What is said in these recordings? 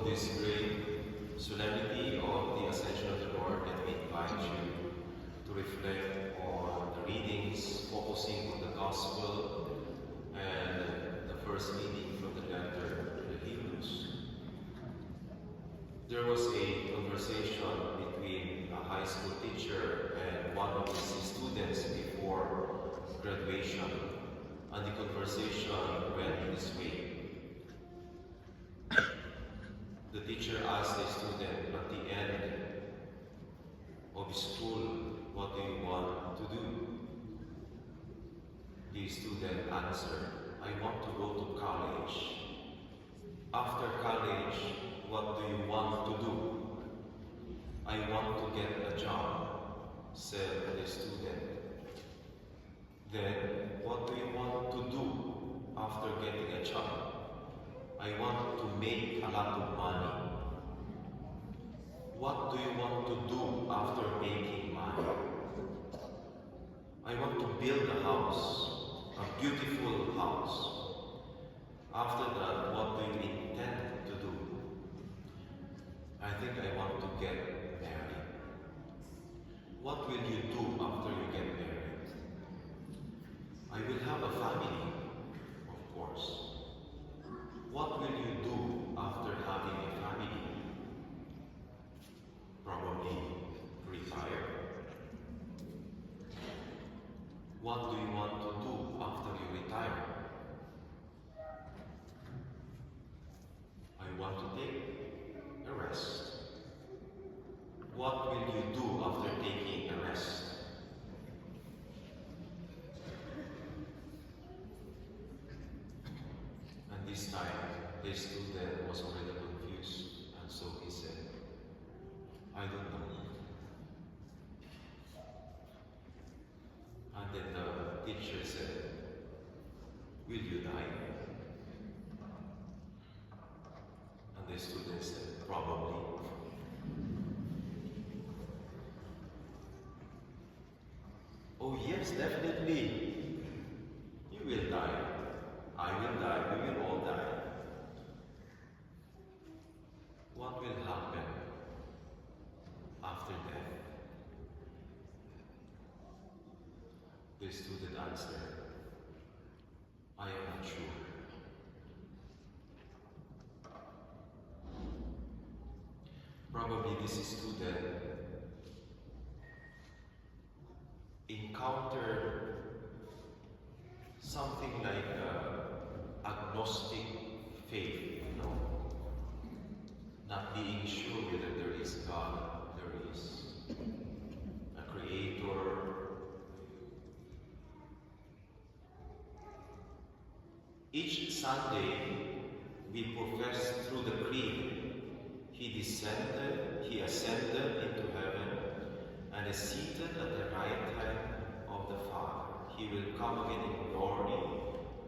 this great solemnity of the Ascension of the Lord, let me invite you to reflect on the readings focusing on the Gospel and the first reading from the letter to the Hebrews. There was a conversation between a high school teacher and one of his students before graduation, and the conversation went this way. The teacher asked the student at the end of school, "What do you want to do?" The student answered, "I want to go to college." "After college, what do you want to do?" "I want to get a job," said the student. "Then, what do you want to do after getting a job?" "I want to make a lot of money." "What do you want to do after making money?" "I want to build a house, a beautiful house." "After that, what do you intend to do?" "I think I want to get married." "What will you do after you get married?" "I will have a family, of course." "What will you do after having a family?" "Probably retire." "What do you want to do after you retire?" "I want to take a rest." "What will you do after taking a rest?" And this time, the student was already confused, and so he said, "I don't know." And then the teacher said, "Will you die?" And the student said, "Probably." "Oh yes, definitely. You will die. I will die. We will all die." "What will happen after death?" The student answered, "I am not sure." Probably this student encountered something like agnostic faith, not being sure whether there is God, there is a creator. Each Sunday, we profess through the creed, He ascended into heaven, and is seated at the right hand of the Father. He will come again in glory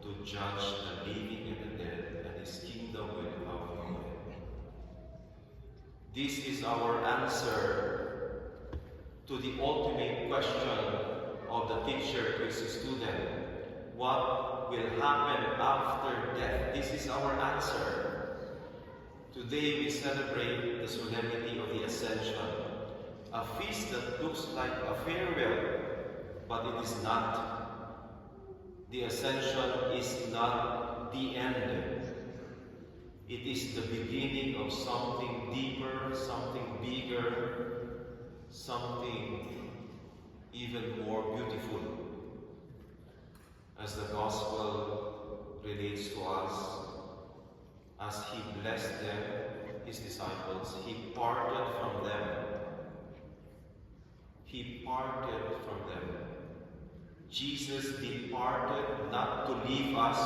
to judge the living and the dead, and His kingdom will have no end. This is our answer to the ultimate question of the teacher to his student. What will happen after death? This is our answer. Today we celebrate the solemnity of the Ascension, a feast that looks like a farewell, but it is not. The Ascension is not the end. It is the beginning of something deeper, something bigger, something even more beautiful. As the Gospel relates to us, as He blessed them, His disciples, He parted from them. He parted from them. Jesus departed not to leave us,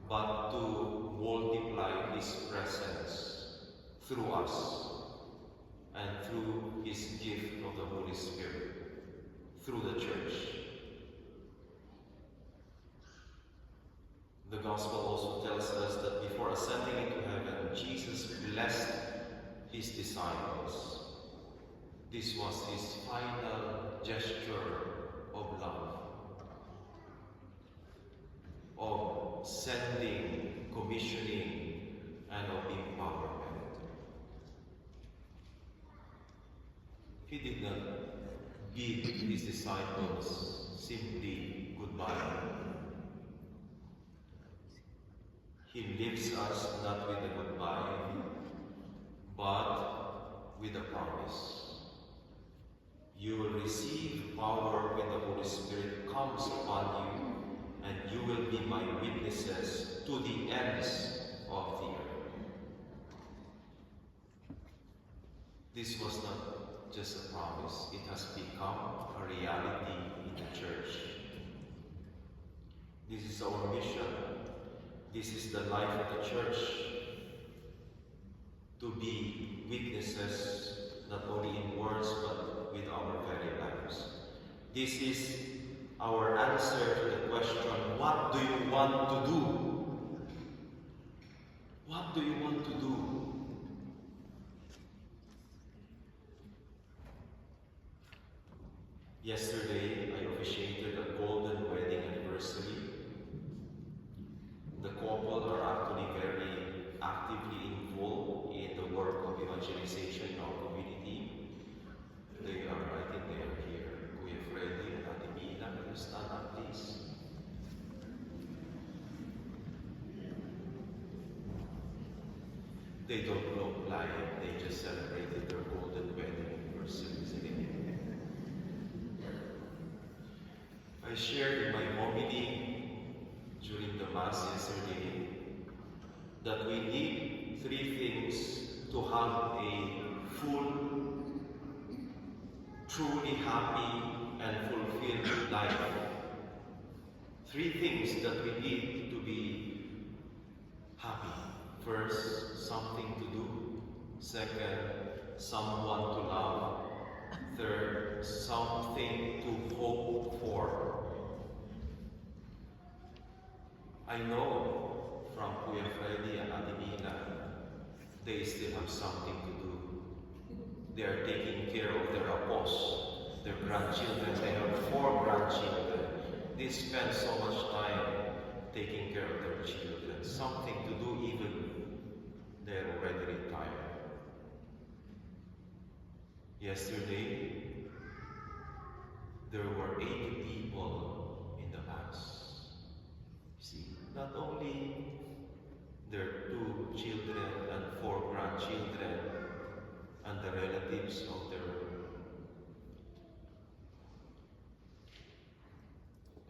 but to multiply His presence through us and through His gift of the Holy Spirit, through the Church. The Gospel also tells us that before ascending into heaven, Jesus blessed His disciples. This was His final gesture of love, of sending, commissioning He did not bid his disciples simply goodbye. He leaves us not with a goodbye, but with a promise. You will receive power when the Holy Spirit comes upon you, and you will be my witnesses to the ends of the earth. This was not just a promise, it has become a reality in the church. This is our mission. This is the life of the church. To be witnesses, not only in words, but with our very lives. This is our answer to the question, what do you want to do? What do you want to do? Yesterday, I officiated a golden wedding anniversary. The couple are actually very actively involved in the work of evangelization in our community. I think they are here. Kuya Freddy and Ate Mina, can you stand up, please? They don't look like they just celebrated their golden wedding anniversary, isn't it? I shared in my homily during the Mass yesterday that we need three things to have a full, truly happy and fulfilled life. Three things that we need to be happy. First, something to do. Second, someone to love. Third, something to hope for. I know from Kuya Freddy and Ate Mina, they still have something to do. They are taking care of their apos, their grandchildren. They have 4 grandchildren. They spend so much time taking care of their children. Something to do even they're already retired. Yesterday, there were 80 people in the Mass. You see, not only their 2 children and 4 grandchildren and the relatives of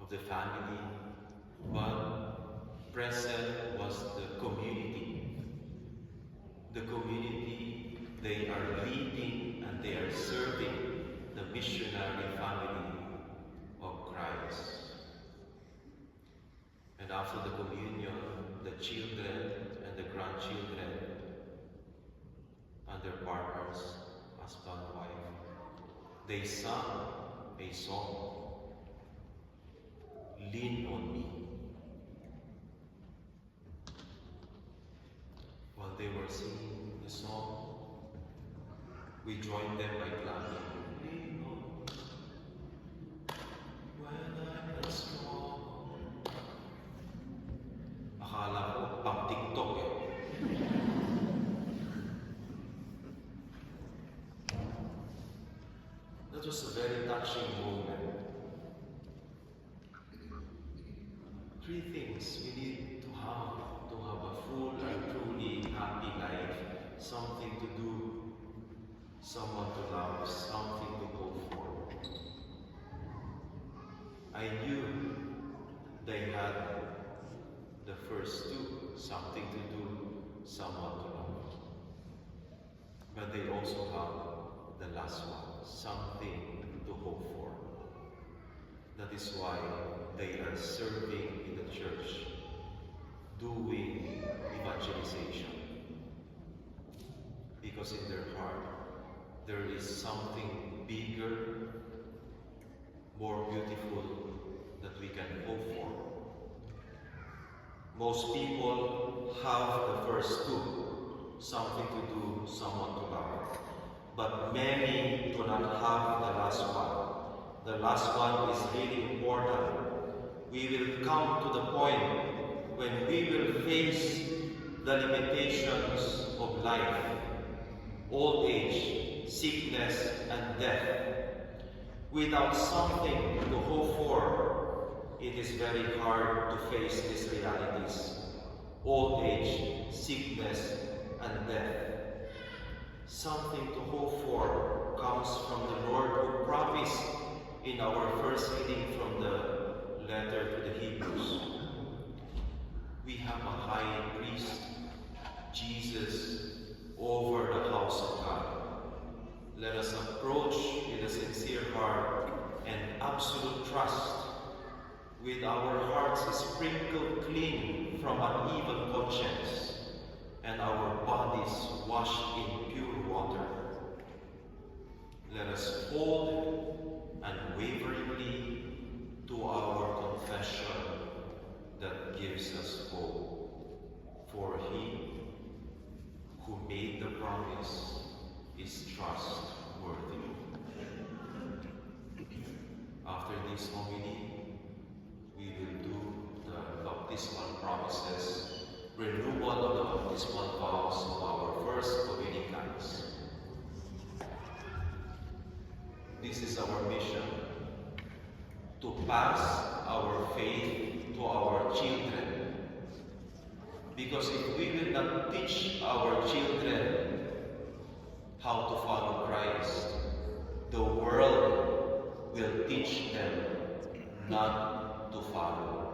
the family, but present was the community. The community, they are leading and they are serving the missionary family of Christ. And after the communion, the children and the grandchildren and their partners, husband, wife, they sang a song, "Lean on Me." While they were singing the song, we joined them by clapping. Lean on me when I'm not strong. Akala ko pang TikTok eh. That was a very touching moment. 3 things we need to have a full and truly happy life. Something to do, someone to love, something to go for. I knew they had the first 2, something to do, someone to love. But they also have the last one, something to hope for. That is why they are serving in the church, doing evangelization. Because in their heart, there is something bigger, more beautiful that we can hope for. Most people have the first 2, something to do, someone to love. But many do not have the last one. The last one is really important. We will come to the point when we will face the limitations of life. old age, sickness, and death. Without something to hope for, it is very hard to face these realities. Old age, sickness, and death. Something to hope for comes from the Lord who promised in our first reading from the letter to the Hebrews. We have a high priest, Jesus, over the house of God. Let us approach with a sincere heart and absolute trust, with our hearts sprinkled clean from an evil conscience and our bodies washed in pure water. Let us hold unwaveringly to our confession that gives us hope. For he who made the promise is trustworthy. After this homily, we will do the baptismal promises, renewal of the baptismal vows of our first Dominicans. This is our mission, to pass our faith to our children. Because if we will not teach our children how to follow Christ, the world will teach them not to follow.